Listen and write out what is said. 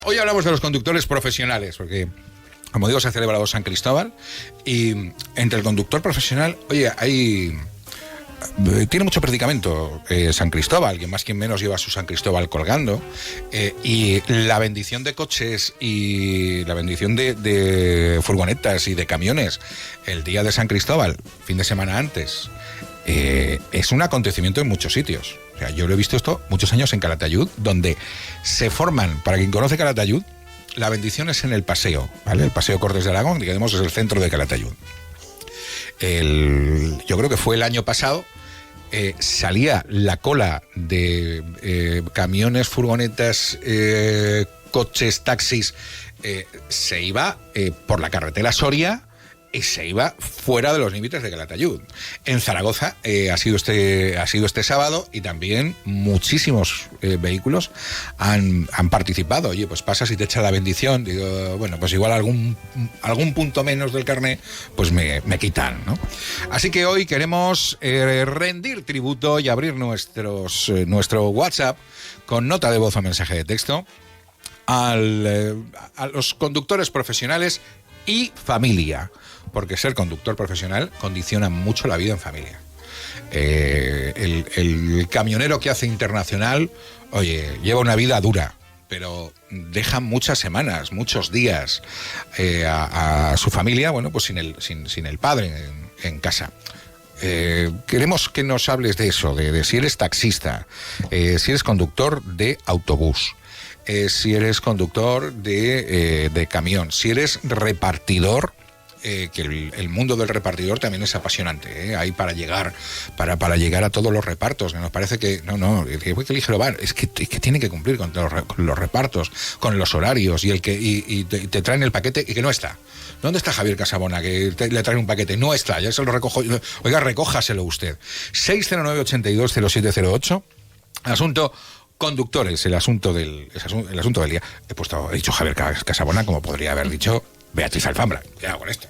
Hoy hablamos de los conductores profesionales, porque, como digo, se ha celebrado San Cristóbal y entre el conductor profesional, oye, tiene mucho predicamento San Cristóbal, quien más quien menos lleva su San Cristóbal colgando, y la bendición de coches y la bendición de furgonetas y de camiones el día de San Cristóbal, fin de semana antes, es un acontecimiento en muchos sitios. O sea, yo lo he visto esto muchos años en Calatayud, donde se forman, para quien conoce Calatayud, la bendición es en el paseo, ¿vale? El paseo Cortes de Aragón, digamos, es el centro de Calatayud. Yo creo que fue el año pasado, salía la cola de camiones, furgonetas, coches, taxis, se iba por la carretera Soria y se iba fuera de los límites de Calatayud. En Zaragoza ha sido este sábado, y también muchísimos vehículos han participado. Oye, pues pasas y te echa la bendición. Digo, bueno, pues igual algún punto menos del carné, pues me quitan, ¿no? Así que hoy queremos rendir tributo y abrir nuestro WhatsApp con nota de voz o mensaje de texto a los conductores profesionales y familia, porque ser conductor profesional condiciona mucho la vida en familia. El camionero que hace internacional, oye, lleva una vida dura, pero deja muchas semanas, muchos días a su familia, bueno, pues sin el padre en casa. Queremos que nos hables de eso, de si eres taxista, si eres conductor de autobús, si eres conductor de camión, si eres repartidor, que el mundo del repartidor también es apasionante, Hay para llegar a todos los repartos, que nos parece que que ligero van, es que tiene que cumplir con los repartos, con los horarios, y te traen el paquete y que no está. ¿Dónde está Javier Casabona, que le traen un paquete? No está, ya se lo recojo. Oiga, recójaselo usted. 609-820708. Asunto conductores, el asunto del día. He dicho Javier Casabona, como podría haber dicho Beatriz Alfambra. ¿Qué hago con esto?